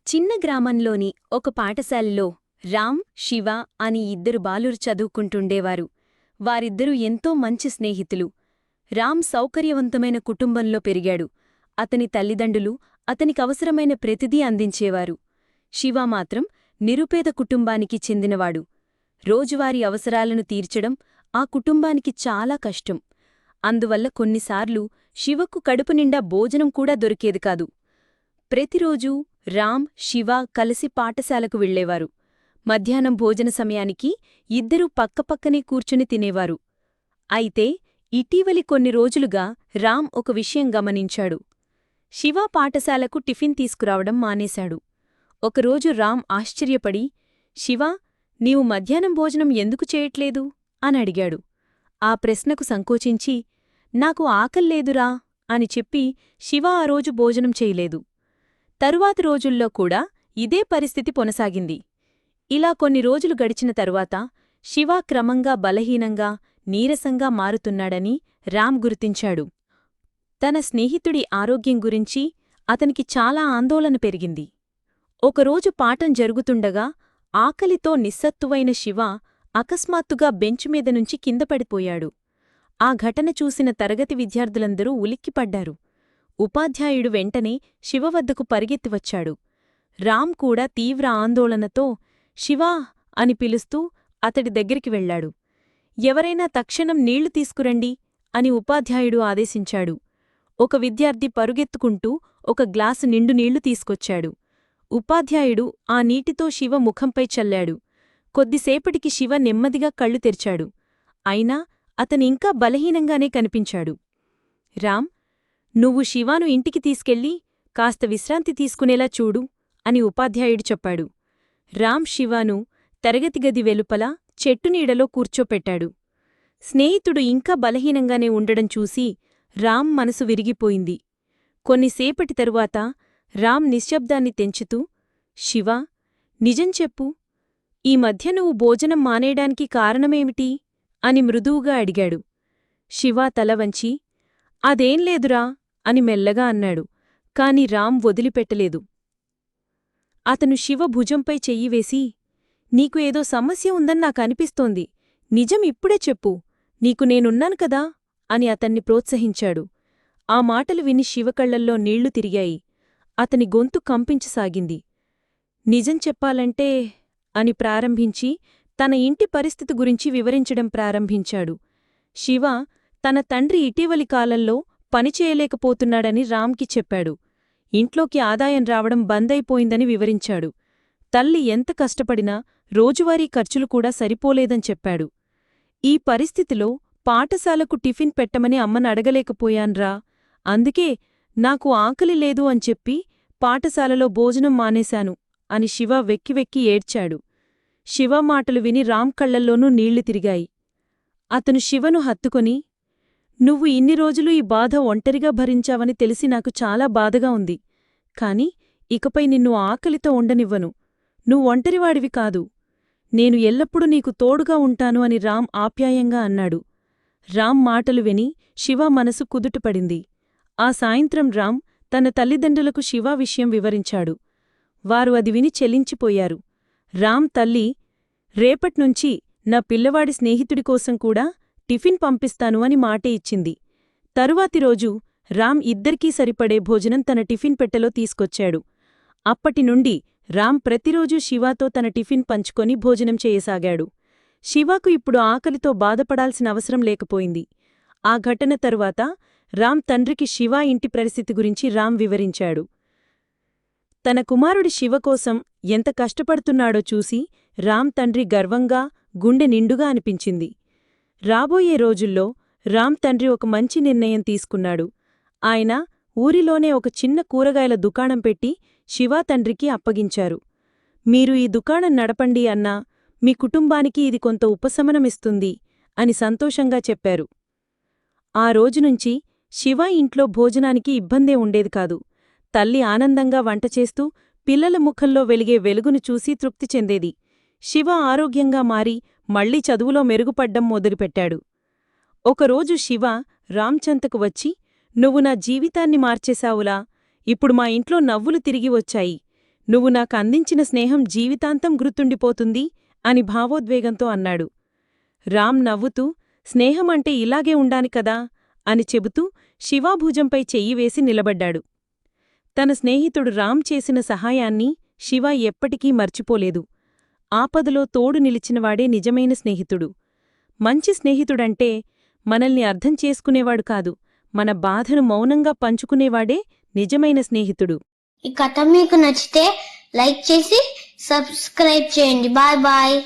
చిన్న గ్రామంలోని ఒక పాఠశాలలో రామ్, శివ అని ఇద్దరు బాలురు చదువుకుంటుండేవారు. వారిద్దరూ ఎంతో మంచి స్నేహితులు. రామ్ సౌకర్యవంతమైన కుటుంబంలో పెరిగాడు. అతని తల్లిదండ్రులు అతనికవసరమైన ప్రతిదీ అందించేవారు. శివ మాత్రం నిరుపేద కుటుంబానికి చెందినవాడు. రోజువారీ అవసరాలను తీర్చడం ఆ కుటుంబానికి చాలా కష్టం. అందువల్ల కొన్నిసార్లు శివకు కడుపునిండా భోజనం కూడా దొరికేది కాదు. ప్రతిరోజూ రామ్, శివ కలిసి పాఠశాలకు వెళ్లేవారు. మధ్యాహ్నం భోజన సమయానికి ఇద్దరూ పక్కపక్కనే కూర్చుని తినేవారు. అయితే ఇటీవలి కొన్ని రోజులుగా రామ్ ఒక విషయం గమనించాడు. శివ పాఠశాలకు టిఫిన్ తీసుకురావడం మానేశాడు. ఒకరోజు రామ్ ఆశ్చర్యపడి, శివా, నీవు మధ్యాహ్నం భోజనం ఎందుకు చేయట్లేదు అని అడిగాడు. ఆ ప్రశ్నకు సంకోచించి, నాకు ఆకల్లేదురా అని చెప్పి శివ ఆ రోజు భోజనం చేయలేదు. తరువాతి రోజుల్లో కూడా ఇదే పరిస్థితి కొనసాగింది. ఇలా కొన్ని రోజులు గడిచిన తరువాత శివ క్రమంగా బలహీనంగా, నీరసంగా మారుతున్నాడని రామ్ గుర్తించాడు. తన స్నేహితుడి ఆరోగ్యం గురించి అతనికి చాలా ఆందోళన పెరిగింది. ఒకరోజు పాఠం జరుగుతుండగా ఆకలితో నిస్సత్తువైన శివ అకస్మాత్తుగా బెంచుమీద నుంచి కిందపడిపోయాడు. ఆ ఘటన చూసిన తరగతి విద్యార్థులందరూ ఉలిక్కిపడ్డారు. ఉపాధ్యాయుడు వెంటనే శివ వద్దకు పరిగెత్తివచ్చాడు. రామ్ కూడా తీవ్ర ఆందోళనతో శివా అని పిలుస్తూ అతడి దగ్గరికి వెళ్లాడు. ఎవరైనా తక్షణం నీళ్లు తీసుకురండి అని ఉపాధ్యాయుడు ఆదేశించాడు. ఒక విద్యార్థి పరుగెత్తుకుంటూ ఒక గ్లాసు నిండు నీళ్లు తీసుకొచ్చాడు. ఉపాధ్యాయుడు ఆ నీటితో శివ ముఖంపై చల్లాడు. కొద్దిసేపటికి శివ నెమ్మదిగా కళ్ళు తెరిచాడు. అయినా అతనింకా బలహీనంగానే కనిపించాడు. రామ్, నువ్వు శివాను ఇంటికి తీసుకెళ్ళి కాస్త విశ్రాంతి తీసుకునేలా చూడు అని ఉపాధ్యాయుడు చెప్పాడు. రామ్ శివాను తరగతి గది వెలుపల చెట్టునీడలో కూర్చోపెట్టాడు. స్నేహితుడు ఇంకా బలహీనంగానే ఉండడం చూసి రామ్ మనసు విరిగిపోయింది. కొన్నిసేపటి తరువాత రామ్ నిశ్శబ్దాన్ని తెంచుతూ, శివా, నిజం చెప్పు, ఈ మధ్య నువ్వు భోజనం మానేయడానికి కారణమేమిటి అని మృదువుగా అడిగాడు. శివ తలవంచి, అదేం లేదురా అని మెల్లగా అన్నాడు. కాని రామ్ వదిలిపెట్టలేదు. అతను శివ భుజంపై చెయ్యివేసి, నీకు ఏదో సమస్య ఉందని నాకనిపిస్తోంది. నిజం ఇప్పుడే చెప్పు, నీకు నేనున్నాను కదా అని అతన్ని ప్రోత్సహించాడు. ఆ మాటలు విని శివకళ్లల్లో నీళ్లు తిరిగాయి. అతని గొంతు కంపించసాగింది. నిజం చెప్పాలంటే అని ప్రారంభించి తన ఇంటి పరిస్థితి గురించి వివరించడం ప్రారంభించాడు. శివ తన తండ్రి ఇటీవలి కాలంలో పనిచేయలేకపోతున్నాడని రామ్కి చెప్పాడు. ఇంట్లోకి ఆదాయం రావడం బందైపోయిందని వివరించాడు. తల్లి ఎంత కష్టపడినా రోజువారీ ఖర్చులు కూడా సరిపోలేదని చెప్పాడు. ఈ పరిస్థితిలో పాఠశాలకు టిఫిన్ పెట్టమని అమ్మని అడగలేకపోయాన్రా, అందుకే నాకు ఆకలి లేదు అని చెప్పి పాఠశాలలో భోజనం మానేశాను అని శివ వెక్కివెక్కి ఏడ్చాడు. శివ మాటలు విని రామ్ కళ్లల్లోనూ నీళ్లు తిరిగాయి. అతను శివను హత్తుకొని, నువ్వు ఇన్ని రోజులు ఈ బాధ ఒంటరిగా భరించావని తెలిసి నాకు చాలా బాధగా ఉంది. కాని ఇకపై నిన్ను ఆకలితో ఉండనివ్వను. నువ్వొంటరివాడివి కాదు. నేను ఎల్లప్పుడూ నీకు తోడుగా ఉంటాను అని రామ్ ఆప్యాయంగా అన్నాడు. రామ్ మాటలు విని శివ మనసు కుదుటపడింది. ఆ సాయంత్రం రామ్ తన తల్లిదండ్రులకు శివ విషయం వివరించాడు. వారు అది విని చెల్లించిపోయారు. రామ్ తల్లి, రేపట్నుంచి నా పిల్లవాడి స్నేహితుడి కోసం కూడా టిఫిన్ పంపిస్తాను అని మాటే ఇచ్చింది. తరువాతి రోజు రామ్ ఇద్దరికీ సరిపడే భోజనం తన టిఫిన్ పెట్టెలో తీసుకొచ్చాడు. అప్పటినుండి రామ్ ప్రతిరోజూ శివాతో తన టిఫిన్ పంచుకొని భోజనం చేయసాగాడు. శివాకు ఇప్పుడు ఆకలితో బాధపడాల్సిన అవసరం లేకపోయింది. ఆ ఘటన తరువాత రామ్ తండ్రికి శివ ఇంటి పరిస్థితి గురించి రామ్ వివరించాడు. తన కుమారుడి శివ కోసం ఎంత కష్టపడుతున్నాడో చూసి రామ్ తండ్రి గర్వంగా, గుండె నిండుగా అనిపించింది. రాబోయే రోజుల్లో రామ్ తండ్రి ఒక మంచి నిర్ణయం తీసుకున్నాడు. ఆయన ఊరిలోనే ఒక చిన్న కూరగాయల దుకాణం పెట్టి శివ తండ్రికి అప్పగించారు. మీరు ఈ దుకాణం నడపండి అన్నా, మీ కుటుంబానికి ఇది కొంత ఉపశమనమిస్తుంది అని సంతోషంగా చెప్పారు. ఆ రోజునుంచి శివ ఇంట్లో భోజనానికి ఇబ్బందే ఉండేది కాదు. తల్లి ఆనందంగా వంటచేస్తూ పిల్లల ముఖంలో వెలిగే వెలుగును చూసి తృప్తి చెందేది. శివ ఆరోగ్యంగా మారి మళ్లీ చదువులో మెరుగుపడ్డం మొదలుపెట్టాడు. ఒకరోజు శివ రామ్చంతకు వచ్చి, నువ్వు నా జీవితాన్ని మార్చేశావులా, ఇప్పుడు మా ఇంట్లో నవ్వులు తిరిగి వచ్చాయి. నువ్వు నాకందించిన స్నేహం జీవితాంతం గుర్తుండిపోతుంది అని భావోద్వేగంతో అన్నాడు. రామ్ నవ్వుతూ, స్నేహమంటే ఇలాగే ఉండాలి కదా అని చెబుతూ శివాభుజంపై చెయ్యివేసి నిలబడ్డాడు. తన స్నేహితుడు రామ్ చేసిన సహాయాన్ని శివ ఎప్పటికీ మర్చిపోలేదు. ఆపదలో తోడు నిలిచినవాడే నిజమైన స్నేహితుడు. మంచి స్నేహితుడంటే మనల్ని అర్థం చేసుకునేవాడు కాదు, మన బాధను మౌనంగా పంచుకునేవాడే నిజమైన స్నేహితుడు. ఈ కథ మీకు నచ్చితే లైక్ చేసి సబ్స్క్రైబ్ చేయండి. Bye bye.